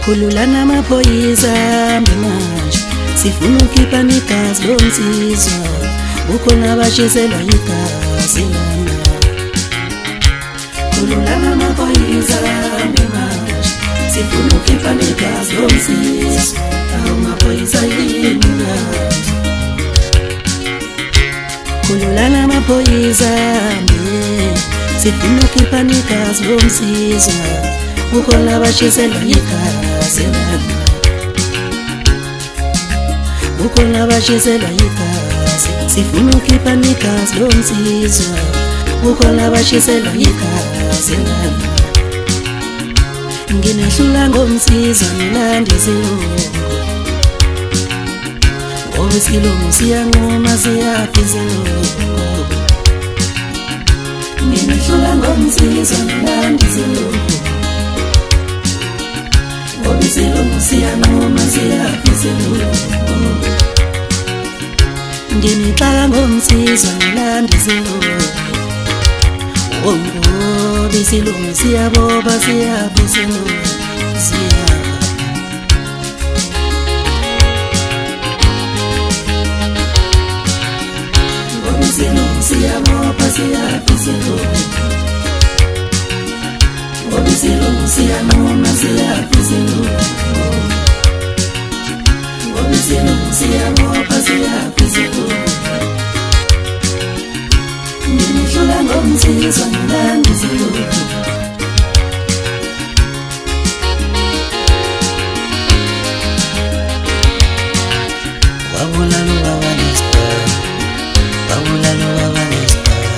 Khululana amaphoyisa manje sifuna ukhipha negazi lomsizwa ukhona abashiselwa igazi lana. Khululana amaphoyisa manje sifuna ukhipha negazi lomsizwa amaphoyisa yini. Khululana amaphoyisa sifuna ukhipha negazi lomsizwa ukhona abashiselwa igazi lana. Ukhona abashiselwa igazi sifuna ukhipha negazi lomsizwa ukhona abashiselwa igazi lana. Nginehlula ngomsizwa ngilanda isilungu ngoba isilungu siyanquma siyaphi isilungu. Nginehlula ngomsizwa ngilanda isilungu ngoba isilungu siyanquma siyaphi isilungu. Nginixaka ngomsizwa ngilanda isilungu ngoba isilungu siyaboba siyaphi isilungu siyaphi. Ngoba isilungu siyaboba siyaphi isilungu. Ngoba isilungu siyanquma siyaphi isilungu. Ngoba isilungu siyaboba siyaphi isilungu. Nginehlula ngomsizwa ngilanda isilungu. Wabulala ubaba ngesibhamu, wabulala ubaba ngesibhamu,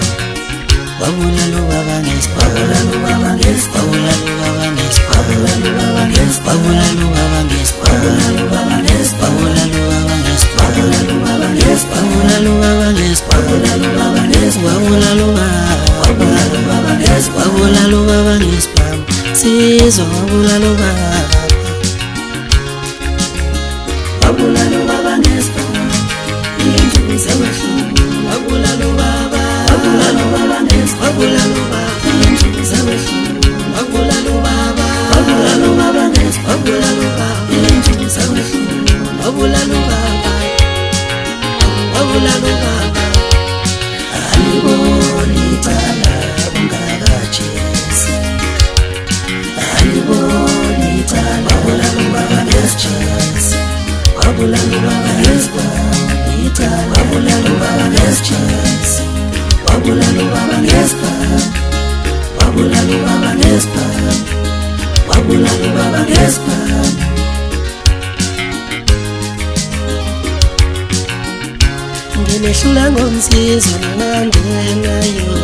wabulala ubaba ngesibhamu, wabulala ubaba ngesibhamu, wabulala ubaba ngesibhamu, wabulala ubaba ngesibhamu, wabulala ubaba ngesibhamu, wabulala ubaba ngesibhamu, wabulala ubaba ngesibhamu, wabulala ubaba ngesibhamu, wabulala ubaba ngesibhamu, wabulala ubaba ngesibhamu, wabulala ubaba ngesibhamu, sizwa wabulala ubaba. Wabulala ubaba ngesibhamu, injuku zabehlungu. Wabulala ubaba, wabulala ubaba ngesibhamu, wabulala ubaba, injuku zabehlungu. Wabulala ubaba, wabulala ubaba ngesibhamu, wabulala ubaba, injuku zabehlungu. Wabulala ubaba, wabulala ubaba. Aliboni icala ungakajezi, aliboni icala. Wabulala ubaba ngesijezi, wabulala ubaba ngesibhamu, wabulala ubaba ngesijezi, wabulala ubaba ngesibhamu, wabulala ubaba ngesibhamu, wabulala ubaba ngesibhamu. Nginehlula ngomsizwa ngilandenayo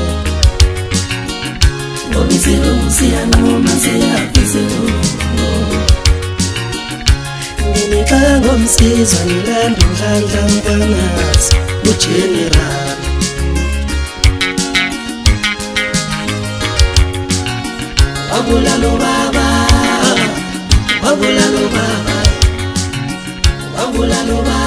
ngoba isilungu siyanquma siyaphi isilungu. Nginixaka ngomsizwa ngilanda uNhlanhla Mkhwanazi uGeneral. Wabulala ubaba, wabulala ubaba, wabulala ubaba.